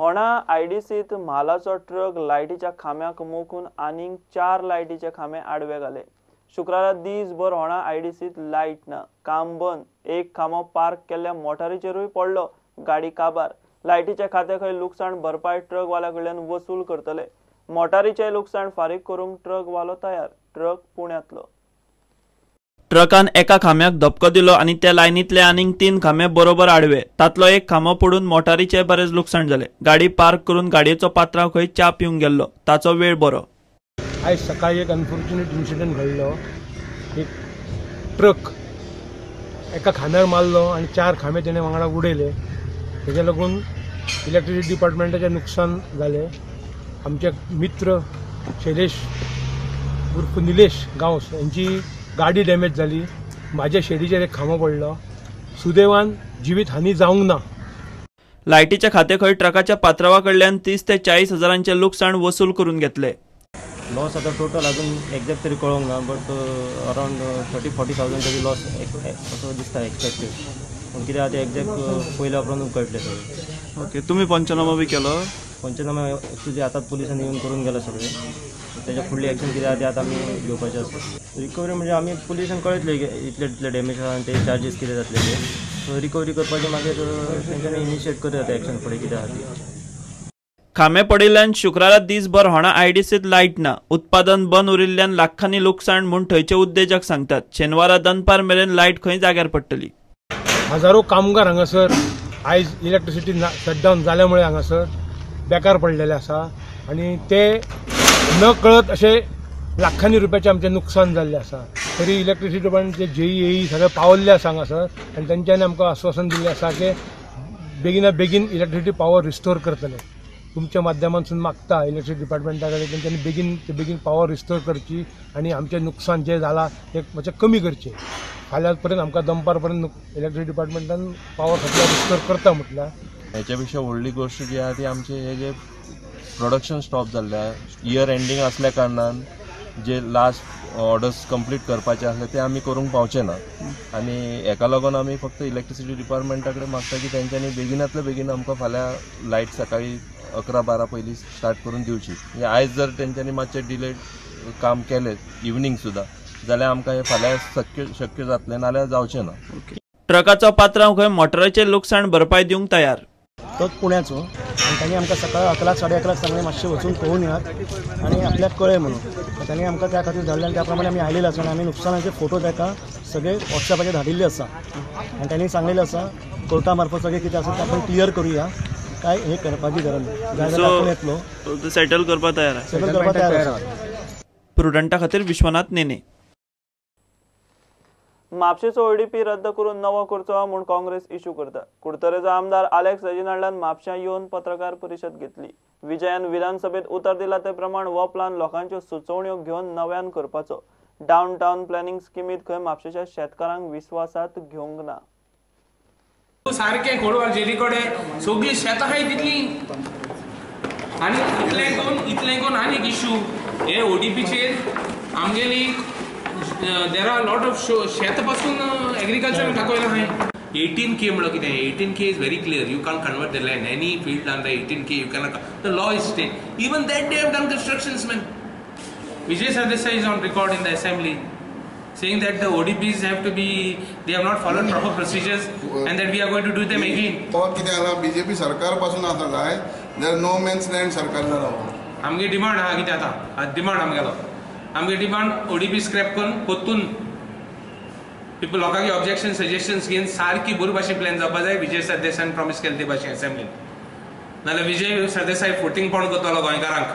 होणा आयडीसीत म्हालाचो ट्रक लायटीच्या खांब्याक मोखून आनीक 4 लायटीचे खांबे आडवे घाले। शुक्रारा दीसभर होणा आयडीसीत लायट ना, काम बंद। एक खांबो पार्क केल्ल्या मोटारीचेरूय पडलो। गाडी काबार। लायटीचे खाते खंय लुकसाण भरपाय ट्रकवाल्या कडल्यान वसूल करतले। मोटारीचे लुकसाण फारीक करूंक ट्रकवालो तयार। ट्रक पुण्यातलो। ट्रकान एका खांब्याक धपको दिलो आणि त्या लायनीतले आनीक 3 खांबे बरोबर आडवे। तातलो एक खांबो पडून मोटारीचे बरेच लुकसाण जाले। गाडी पार्क करून गाडयेचो पात्रांव खंय च्या पिवंक गेल्लो। ताचो वेळ बरो। आज सकाळी एक अनफॉर्च्युनेट इन्सिडेंट घडलो। एक ट्रक एका खांब्यार मारलो आणि 4 खांबे तेणे वांगडा उडयले। तेजे लागून इलेक्ट्रिसिटी डिपार्टमेंटाचे नुकसान जाले। आमचे मित्र शैलेश उर्फ निलेश गांवस यांची गाडी डॅमेज झाली। माझ्या शेडीचेर एक खांबो पडलो। सुदैवान जीवित हानी जावंक ना। लायटीचे खाते खंय ट्रकाच्या पात्रावा कडल्यान 30 ते 40 हजारांचे लुकसाण वसूल करून घेतले। लॉस आता टोटल अजून एक्झॅक्ट तरी कळोंक ना, बट अराउंड 30-40,000 तरी लॉस असो दिसता एक्सपेक्टेड। पण कितें आतां एक्झॅक्ट पयल्या उपरांत कळटलें सगळें। ओके, तुम्ही पंचनामा बी केलो? पंचनामा एक्चुअली आतां पुलिसांनी येवन करून गेला सगळें। त्याच्या फुडली एक्शन कितें आसा तें आतां आमी घेवपाचें आसा। रिकवरी म्हणजे आमी पुलिसांक कळयतले इतले इतले डॅमेज आसा आनी ते चार्जीस कितें जातले ते। सो रिकवरी करपाचें मागीर तेंच्यांनी इनिशिएट करया आतां एक्शन फुडें कितें आसा ती। खांबे पडिल्ल्यान शुक्रारा दीसभर होणा आयडीसीत लायट ना। उत्पादन बंद उरिल्ल्यान लाखांनी लुकसाण म्हूण थंयचे उद्देजक सांगतात। शेनवारा दनपार मेरेन लायट खंय जाग्यार पडटली। हजारो कामगार हांगासर आयज इलेक्ट्रिसिटी शटडावन जाल्यामुळे हांगासर बेकार पडलेले आसा आणि ते न कळत असे लाखांनी रुपयाचे आमचे नुकसान जाल्ले आसा। तरी इलेक्ट्रिसिटी डिपार्टमेंटचे जेई सगळे पावल्ले आसा हांगासर आणि तेंच्यांनी आमकां आश्वासन दिल्लें आसा की बेगिना बेगीन इलेक्ट्रिसिटी पावर रिस्टोर करतले। तुमच्या माध्यमांतून मागता इलेक्ट्रिसिटी डिपार्टमेंटा कडेन तेंच्यांनी बेगीन पावर रिस्टोर करची आणि आमचे नुकसान जे जाला ते मातशें कमी करचे। फाल्यां पर्यंत आमकां दनपार पर्यंत इलेक्ट्रिसिटी डिपार्टमेंटान पावर सप्लाय रिस्टोर करता म्हटल्यार। हेच्या पेक्षा व्हडली गोष्ट जी आसा ती आमचे हे जे प्रोडक्शन स्टॉप जाल्ले इयर एंडिंग असल्या कारणान जे लास्ट ऑर्डर्स कंप्लीट करपाचे आसले ते आमी करूंक पावचे ना आणि हेका लागून आमी फक्त इलेक्ट्रिसिटी डिपार्टमेंटा कडेन मागता की तेंच्यांनी बेगिनांतल्या बेगीन आमकां फाल्यां लायट सकाळी 11-12 पयलीं स्टार्ट करून दिवची। आयज जर तेंच्यांनी मातशें डिलेड काम केलें इवनिंग सुद्दां जाल्यार आमकां हे फाल्यां शक्य जातलें, नाल्यार जावचें ना। ट्रकाचो पात्रांव खंय मोटारीचें लुकसाण भरपाय दिवंक तयार। तो पुण्याचो आणि त्यांनी आमकां सकाळी 11-11:30 सांगलें मातशें वचून पळोवन येयात आणि आपल्याक कळय म्हणून। त्यांनी आमकां त्या खातीर धाडलें आणि त्या प्रमाणे आमी आयलेले आसा आणि आमी नुकसानाचे फोटो ताका सगळे व्हॉट्सॅपाचेर धाडिल्ले आसा आणि त्यांनी सांगलेलें आसा कोर्टा मार्फत सगळें कितें आसा तें आपण क्लियर करूया, काय हे करपाची गरज ना। जाय जाल्यार आपण येतलो सेटल करपाक तयार आसा। सेटल करपाक तयार आसा। प्रुडंटा खातीर विश्वनाथ नेने। म्हापशेचो ओडीपी रद्द करून नवो करचो म्हूण काँग्रेस इश्यू करता। कुडतरेचो आमदार आलेक्स रेजिनाल्डान म्हापशां येवन पत्रकार परिशद घेतली। विजयान विधानसभेत उतर दिला ते प्रमाण हो प्लान लोकांच्यो सुचोवण्यो घेवन नव्यान करपाचो। डावन टावन प्लॅनिंग स्किमीत खंय म्हापशेच्या शेतकारांक विश्वासात घेवंक ना। सारखे खोडवार जेली कडेन सगळी शेतां हाय तितली आनी इतले कोण आनीक इश्यू हे ओडीपीचेर आमगेली देर आर लॉट ऑफ शेत पासून एग्रीकल्चर दाखयला हाय। 18K म्हणलो कितें 18K is very clear, you can convert the land any field under 18K you can, the law is state. Even that they have done constructions man. Vijay Sardesai is on record in the assembly saying that the ODPs have to be, they have not followed proper procedures and that we are going to do them again. और कितें जाला BJP सरकार पासून आसा जाय जर no man's land सरकार जाला। आमगे डिमांड आहा कितें आतां डिमांड आमगेलो आमगे डिमांड ओडीपी स्क्रॅप करून पोत्तून पीपल लोकांचे ऑब्जेक्शन सजेशन्स घेवन सारकी बरे भाशेन प्लॅन जावपा जाय। विजय सरदेसाईन प्रॉमिस केले ते भाशेन असेंब्लीन, नाल्यार विजय सरदेसाई फोटींग पावण करतलो गोंयकारांक।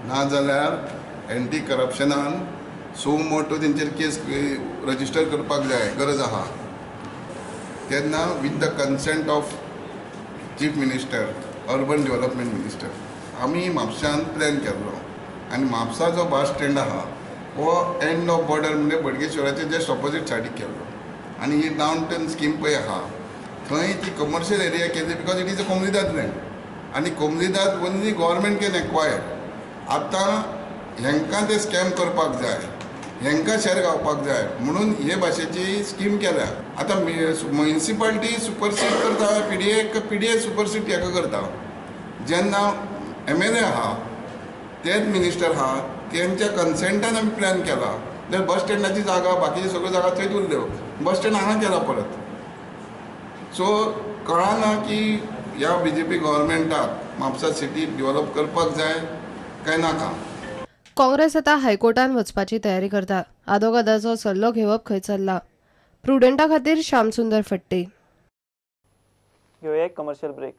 नाजाल्यार एंटी करप्शनान सो मोठो तेंचेर केस रजिस्टर करपाक जाय गरज आहा। तेन्ना with the consent of chief minister urban development minister आमी म्हापशान प्लॅन केल्लो आनी म्हापसा जो बस स्टँड आहा हो एंड ऑफ बॉर्डर म्हणजे बडगेश्वराचे जस्ट ऑपोजीट सायडीक केल्लो आनी ही डावन टावन स्कीम पळय आहा थंय ती कमर्शियल एरिया केली बिकॉज इट इज अ कोमलीदाद लँड आनी कोमलीदाद ओन्ली गव्हर्मेंट कॅन एक्वायर। आतां हेंकां ते स्कॅम करपाक जाय, हेंकां शेअर गावपाक जाय म्हणून हे भाशेची स्कीम केल्या। आतां म्युनिसिपालिटी सुपरसीड करता, पीडीए सुपरसीड हेका करता जेन्ना MLA आहा तेच मिनिस्टर आहा त्यांच्या कन्सेंटान आमी प्लॅन केला जाल्यार बस स्टँडाची जागा बाकीची सगळ्यो जागा थंयच उरल्यो बस स्टँड हांगा केला परत. सो कळना की ह्या BJP गव्हर्मेंटाक म्हापसा सिटी डेव्हलप करपाक जाय काय नाका. काँग्रेस आता हायकोर्टान वचपाची तयारी करता. आदोगादाचो सल्लो घेवप खंय चल्ला. प्रुडंटा खातीर श्यामसुंदर फट्टे. घेऊया एक कमर्शियल ब्रेक.